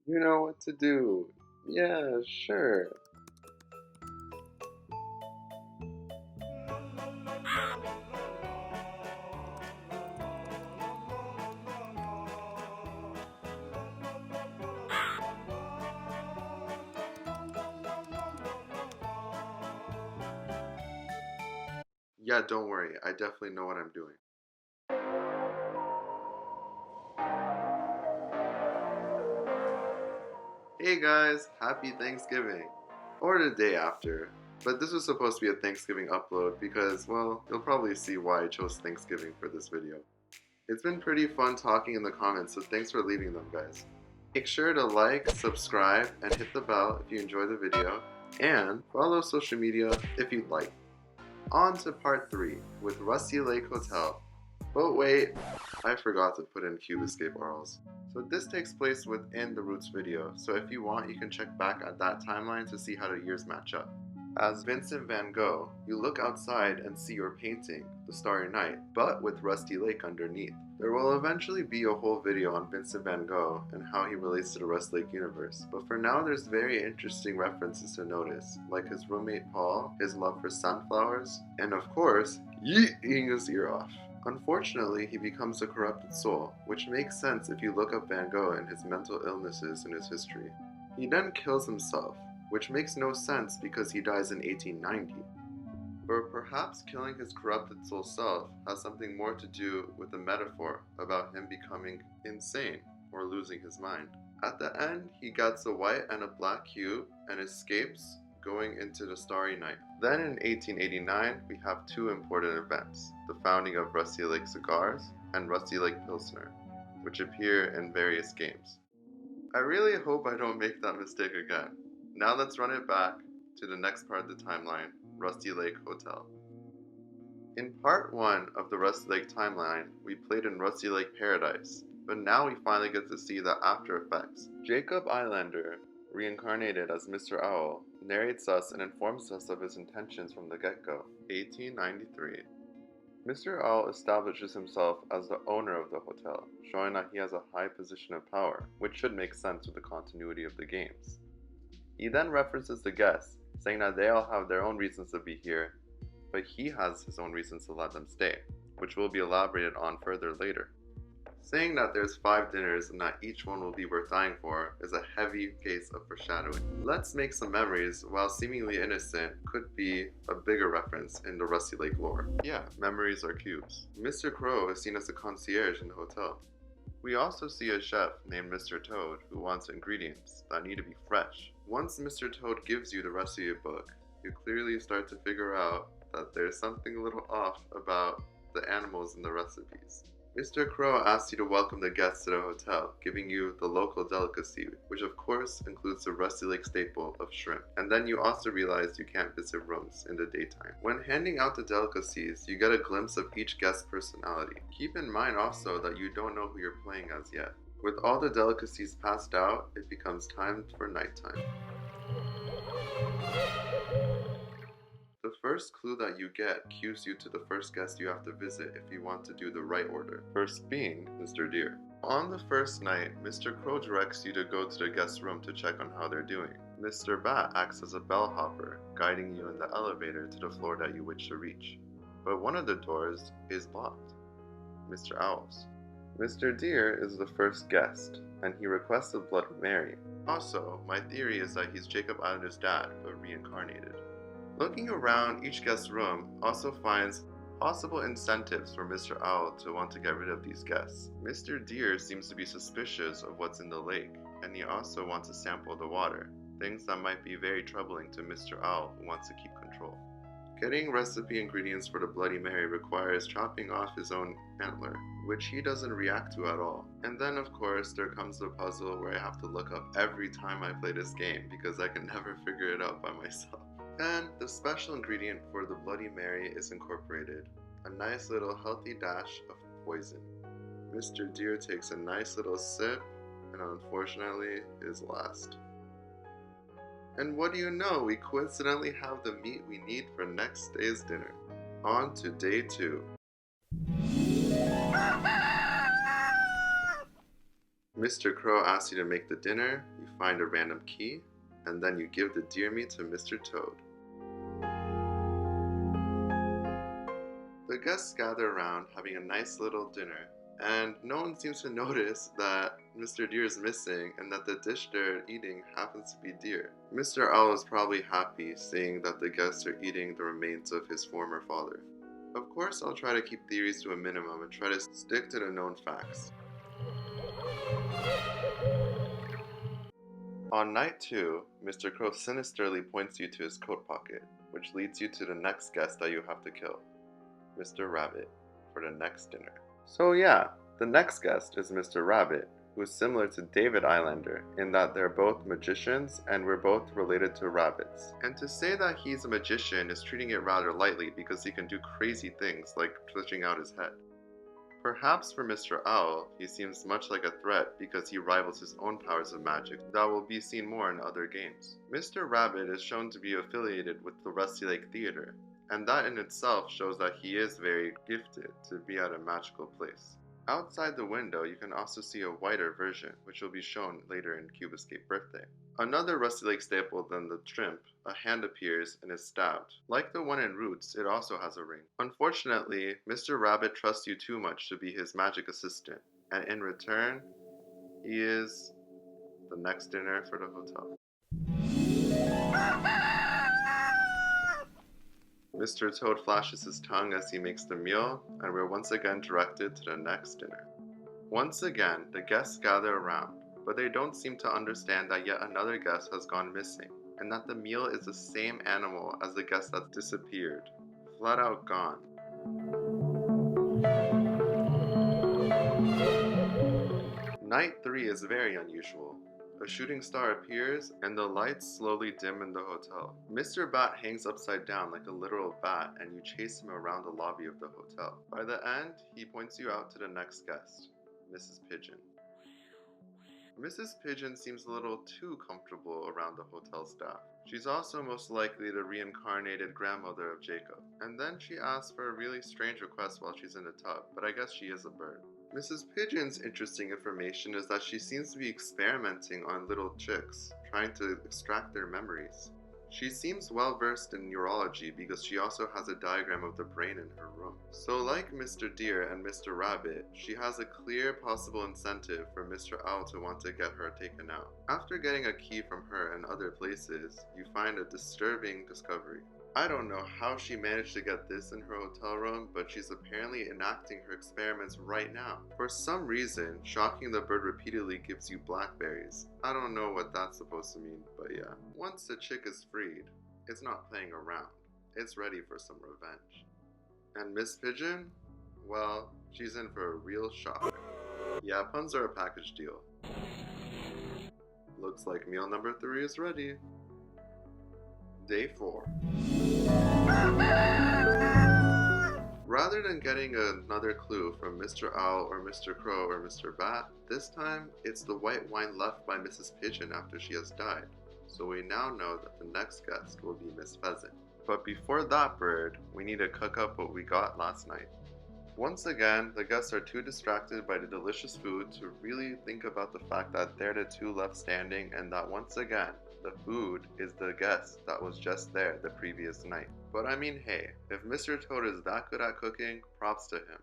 You know what to do. Yeah, sure. Yeah, don't worry. I definitely know what I'm doing. Hey guys, happy Thanksgiving. Or the day after. But this was supposed to be a Thanksgiving upload because, well, you'll probably see why I chose Thanksgiving for this video. It's been pretty fun talking in the comments, so thanks for leaving them, guys. Make sure to like, subscribe, and hit the bell if you enjoy the video, and follow social media if you'd like. On to part 3 with Rusty Lake Hotel. But wait, I forgot to put in Cube Escape RLs. So this takes place within the Roots video, so if you want you can check back at that timeline to see how the years match up. As Vincent van Gogh, you look outside and see your painting, The Starry Night, but with Rusty Lake underneath. There will eventually be a whole video on Vincent van Gogh and how he relates to the Rusty Lake universe, but for now there's very interesting references to notice, like his roommate Paul, his love for sunflowers, and of course, yeeting his ear off. Unfortunately, he becomes a corrupted soul, which makes sense if you look up Van Gogh and his mental illnesses in his history. He then kills himself, which makes no sense because he dies in 1890. Or perhaps killing his corrupted soul self has something more to do with the metaphor about him becoming insane or losing his mind. At the end, he gets a white and a black cube and escapes, going into the Starry Night. Then in 1889, we have two important events, the founding of Rusty Lake Cigars and Rusty Lake Pilsner, which appear in various games. I really hope I don't make that mistake again. Now let's run it back to the next part of the timeline, Rusty Lake Hotel. In part 1 of the Rusty Lake timeline, we played in Rusty Lake Paradise, but now we finally get to see the after effects. Jacob Eilander, reincarnated as Mr. Owl, narrates us and informs us of his intentions from the get-go. 1893. Mr. Owl establishes himself as the owner of the hotel, showing that he has a high position of power, which should make sense with the continuity of the games. He then references the guests, saying that they all have their own reasons to be here, but he has his own reasons to let them stay, which will be elaborated on further later. Saying that there's 5 dinners and that each one will be worth dying for is a heavy case of foreshadowing. Let's make some memories, while seemingly innocent, could be a bigger reference in the Rusty Lake lore. Yeah, memories are cubes. Mr. Crow is seen as a concierge in the hotel. We also see a chef named Mr. Toad who wants ingredients that need to be fresh. Once Mr. Toad gives you the rest of your book, you clearly start to figure out that there's something a little off about the animals in the recipes. Mr. Crow asks you to welcome the guests to the hotel, giving you the local delicacy, which of course includes the Rusty Lake staple of shrimp. And then you also realize you can't visit rooms in the daytime. When handing out the delicacies, you get a glimpse of each guest's personality. Keep in mind also that you don't know who you're playing as yet. With all the delicacies passed out, it becomes time for nighttime. The first clue that you get cues you to the first guest you have to visit if you want to do the right order, first being Mr. Deer. On the first night, Mr. Crow directs you to go to the guest room to check on how they're doing. Mr. Bat acts as a bellhopper, guiding you in the elevator to the floor that you wish to reach. But one of the doors is locked. Mr. Owl's. Mr. Deer is the first guest, and he requests a Bloody Mary. Also, my theory is that he's Jacob Eilander's dad, but reincarnated. Looking around, each guest's room also finds possible incentives for Mr. Owl to want to get rid of these guests. Mr. Deer seems to be suspicious of what's in the lake, and he also wants to sample the water, things that might be very troubling to Mr. Owl who wants to keep control. Getting recipe ingredients for the Bloody Mary requires chopping off his own antler, which he doesn't react to at all. And then of course there comes the puzzle where I have to look up every time I play this game because I can never figure it out by myself. And the special ingredient for the Bloody Mary is incorporated, a nice little healthy dash of poison. Mr. Deer takes a nice little sip, and unfortunately is last. And what do you know, we coincidentally have the meat we need for next day's dinner. On to day 2. Mr. Crow asks you to make the dinner, you find a random key, and then you give the deer meat to Mr. Toad. The guests gather around having a nice little dinner, and no one seems to notice that Mr. Deer is missing and that the dish they're eating happens to be deer. Mr. Owl is probably happy seeing that the guests are eating the remains of his former father. Of course, I'll try to keep theories to a minimum and try to stick to the known facts. On night 2, Mr. Crow sinisterly points you to his coat pocket, which leads you to the next guest that you have to kill, Mr. Rabbit, for the next dinner. So yeah, the next guest is Mr. Rabbit, who is similar to David Eilander in that they're both magicians and we're both related to rabbits. And to say that he's a magician is treating it rather lightly because he can do crazy things like twitching out his head. Perhaps for Mr. Owl, he seems much like a threat because he rivals his own powers of magic that will be seen more in other games. Mr. Rabbit is shown to be affiliated with the Rusty Lake Theater, and that in itself shows that he is very gifted to be at a magical place. Outside the window, you can also see a whiter version, which will be shown later in Cube Escape Birthday. Another Rusty Lake staple than the shrimp, a hand appears and is stabbed. Like the one in Roots, it also has a ring. Unfortunately, Mr. Rabbit trusts you too much to be his magic assistant, and in return, he is the next dinner for the hotel. Mr. Toad flashes his tongue as he makes the meal, and we're once again directed to the next dinner. Once again, the guests gather around, but they don't seem to understand that yet another guest has gone missing, and that the meal is the same animal as the guest that's disappeared. Flat out gone. Night 3 is very unusual. A shooting star appears, and the lights slowly dim in the hotel. Mr. Bat hangs upside down like a literal bat, and you chase him around the lobby of the hotel. By the end, he points you out to the next guest, Mrs. Pigeon. Mrs. Pigeon seems a little too comfortable around the hotel staff. She's also most likely the reincarnated grandmother of Jacob. And then she asks for a really strange request while she's in the tub, but I guess she is a bird. Mrs. Pigeon's interesting information is that she seems to be experimenting on little chicks, trying to extract their memories. She seems well versed in neurology because she also has a diagram of the brain in her room. So like Mr. Deer and Mr. Rabbit, she has a clear possible incentive for Mr. Owl to want to get her taken out. After getting a key from her and other places, you find a disturbing discovery. I don't know how she managed to get this in her hotel room, but she's apparently enacting her experiments right now. For some reason, shocking the bird repeatedly gives you blackberries. I don't know what that's supposed to mean, but yeah. Once the chick is freed, it's not playing around. It's ready for some revenge. And Miss Pigeon? Well, she's in for a real shock. Yeah, puns are a package deal. Looks like meal number 3 is ready. Day 4. Rather than getting another clue from Mr. Owl or Mr. Crow or Mr. Bat, this time it's the white wine left by Mrs. Pigeon after she has died. So we now know that the next guest will be Miss Pheasant. But before that bird, we need to cook up what we got last night. Once again, the guests are too distracted by the delicious food to really think about the fact that they're the 2 left standing and that once again, the food is the guest that was just there the previous night. But I mean, hey, if Mr. Toad is that good at cooking, props to him.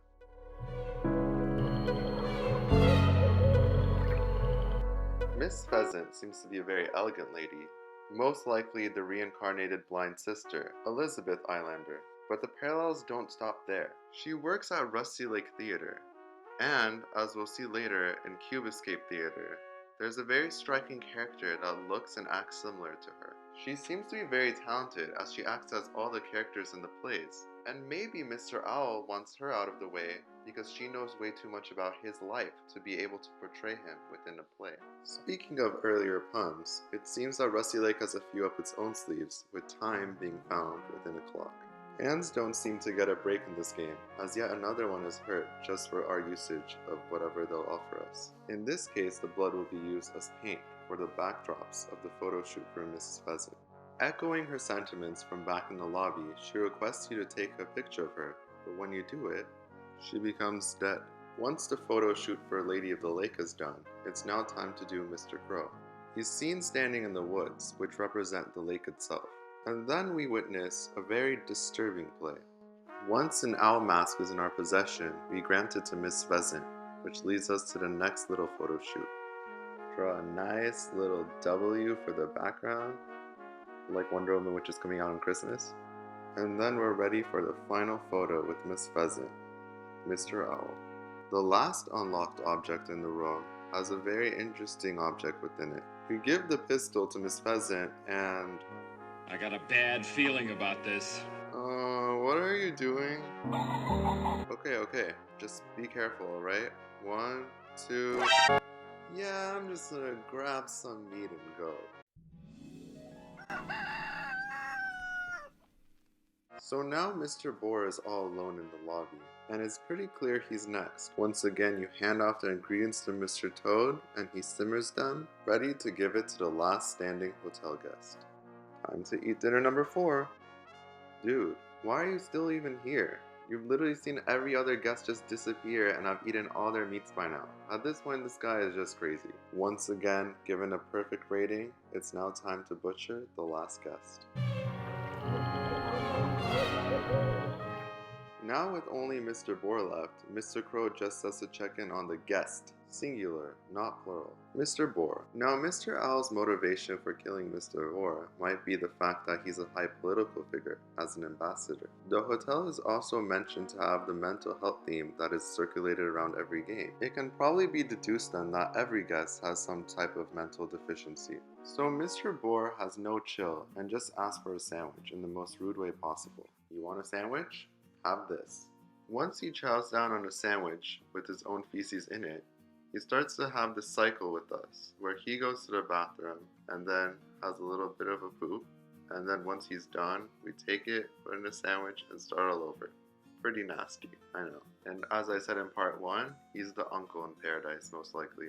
Miss Pheasant seems to be a very elegant lady, most likely the reincarnated blind sister, Elizabeth Eilander. But the parallels don't stop there. She works at Rusty Lake Theater, and as we'll see later in Cube Escape Theater, there's a very striking character that looks and acts similar to her. She seems to be very talented as she acts as all the characters in the plays, and maybe Mr. Owl wants her out of the way because she knows way too much about his life to be able to portray him within a play. Speaking of earlier puns, it seems that Rusty Lake has a few up its own sleeves, with time being found within a clock. Hands don't seem to get a break in this game, as yet another one is hurt just for our usage of whatever they'll offer us. In this case, the blood will be used as paint for the backdrops of the photo shoot for Mrs. Pheasant. Echoing her sentiments from back in the lobby, she requests you to take a picture of her, but when you do it, she becomes dead. Once the photo shoot for Lady of the Lake is done, it's now time to do Mr. Crow. He's seen standing in the woods, which represent the lake itself. And then we witness a very disturbing play. Once an owl mask is in our possession, we grant it to Miss Pheasant, which leads us to the next little photo shoot. Draw a nice little W for the background, like Wonder Woman, which is coming out on Christmas. And then we're ready for the final photo with Miss Pheasant, Mr. Owl. The last unlocked object in the room has a very interesting object within it. You give the pistol to Miss Pheasant and... I got a bad feeling about this. What are you doing? Okay, just be careful, alright? 1, 2... Yeah, I'm just gonna grab some meat and go. So now Mr. Boar is all alone in the lobby, and it's pretty clear he's next. Once again, you hand off the ingredients to Mr. Toad, and he simmers them, ready to give it to the last standing hotel guest. Time to eat dinner number 4. Dude, why are you still even here? You've literally seen every other guest just disappear, and I've eaten all their meats by now. At this point, this guy is just crazy. Once again, given a perfect rating, it's now time to butcher the last guest. Now with only Mr. Boar left, Mr. Crow just has to check in on the guest, singular, not plural, Mr. Boar. Now Mr. Owl's motivation for killing Mr. Boar might be the fact that he's a high political figure as an ambassador. The hotel is also mentioned to have the mental health theme that is circulated around every game. It can probably be deduced then that every guest has some type of mental deficiency. So Mr. Boar has no chill and just asks for a sandwich in the most rude way possible. You want a sandwich? Have this. Once he chows down on a sandwich with his own feces in it, he starts to have this cycle with us, where he goes to the bathroom and then has a little bit of a poop, and then once he's done, we take it, put it in a sandwich, and start all over. Pretty nasty, I know. And as I said in part 1, he's the uncle in paradise, most likely.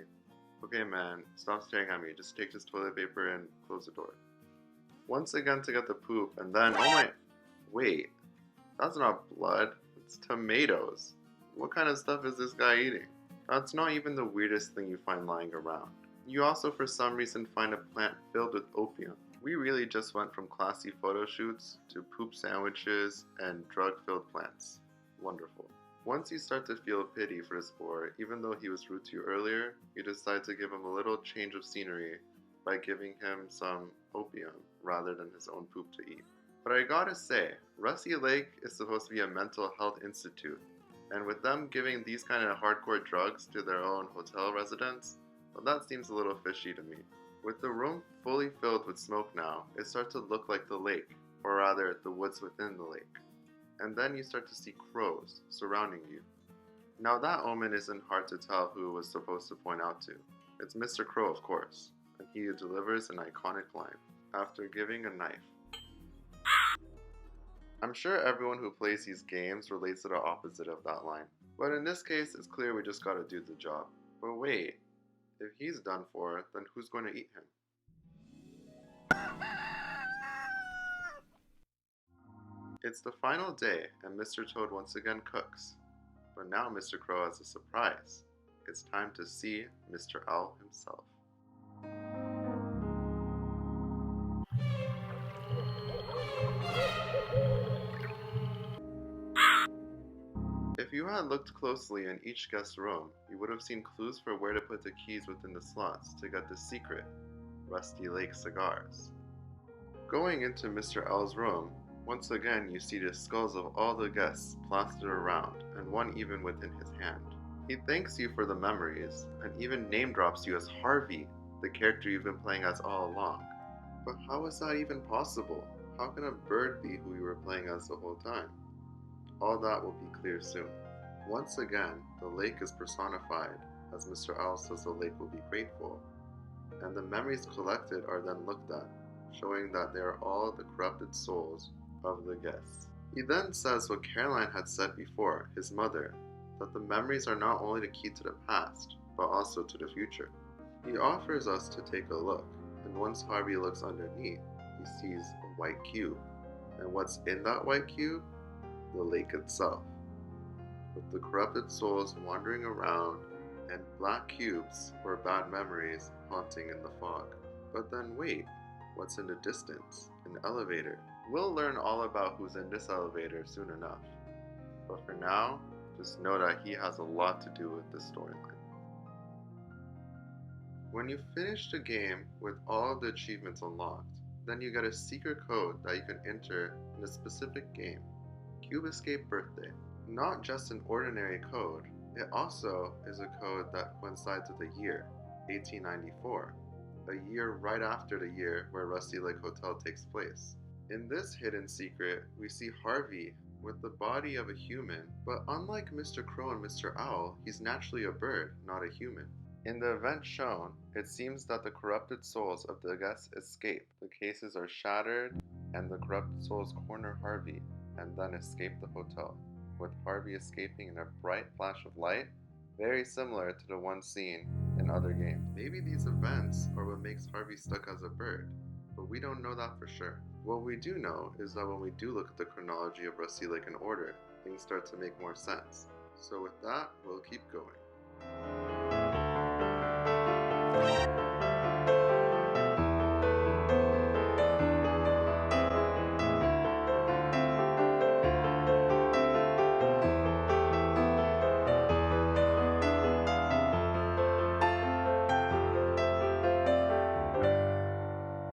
Okay man, stop staring at me, just take this toilet paper and close the door. Once again to get the poop, and then, oh my, wait. That's not blood, it's tomatoes. What kind of stuff is this guy eating? That's not even the weirdest thing you find lying around. You also for some reason find a plant filled with opium. We really just went from classy photo shoots to poop sandwiches and drug-filled plants. Wonderful. Once you start to feel pity for this boar, even though he was rude to you earlier, you decide to give him a little change of scenery by giving him some opium rather than his own poop to eat. But I gotta say, Rusty Lake is supposed to be a mental health institute, and with them giving these kind of hardcore drugs to their own hotel residents, well that seems a little fishy to me. With the room fully filled with smoke now, it starts to look like the lake, or rather the woods within the lake. And then you start to see crows surrounding you. Now that omen isn't hard to tell who it was supposed to point out to. It's Mr. Crow of course, and he delivers an iconic line, after giving a knife. I'm sure everyone who plays these games relates to the opposite of that line. But in this case, it's clear we just gotta do the job. But wait, if he's done for, then who's going to eat him? It's the final day, and Mr. Toad once again cooks. But now Mr. Crow has a surprise. It's time to see Mr. Owl himself. If you had looked closely in each guest room, you would have seen clues for where to put the keys within the slots to get the secret, Rusty Lake cigars. Going into Mr. Owl's room, once again you see the skulls of all the guests plastered around, and one even within his hand. He thanks you for the memories, and even name drops you as Harvey, the character you've been playing as all along. But how is that even possible? How can a bird be who you were playing as the whole time? All that will be clear soon. Once again, the lake is personified, as Mr. Owl says the lake will be grateful, and the memories collected are then looked at, showing that they are all the corrupted souls of the guests. He then says what Caroline had said before, his mother, that the memories are not only the key to the past, but also to the future. He offers us to take a look, and once Harvey looks underneath, he sees a white cube. And what's in that white cube? The lake itself. with the corrupted souls wandering around and black cubes or bad memories haunting in the fog. But then wait, what's in the distance? An elevator. We'll learn all about who's in this elevator soon enough. But for now, just know that he has a lot to do with this storyline. When you finish the game with all the achievements unlocked, then you get a secret code that you can enter in a specific game, Cube Escape Birthday. Not just an ordinary code, it also is a code that coincides with a year, 1894, a year right after the year where Rusty Lake Hotel takes place. In this hidden secret, we see Harvey with the body of a human, but unlike Mr. Crow and Mr. Owl, he's naturally a bird, not a human. In the event shown, it seems that the corrupted souls of the guests escape. The cases are shattered, and the corrupted souls corner Harvey and then escape the hotel, with Harvey escaping in a bright flash of light, very similar to the one seen in other games. Maybe these events are what makes Harvey stuck as a bird, but we don't know that for sure. What we do know is that when we do look at the chronology of Rusty Lake in order, things start to make more sense. So with that, we'll keep going.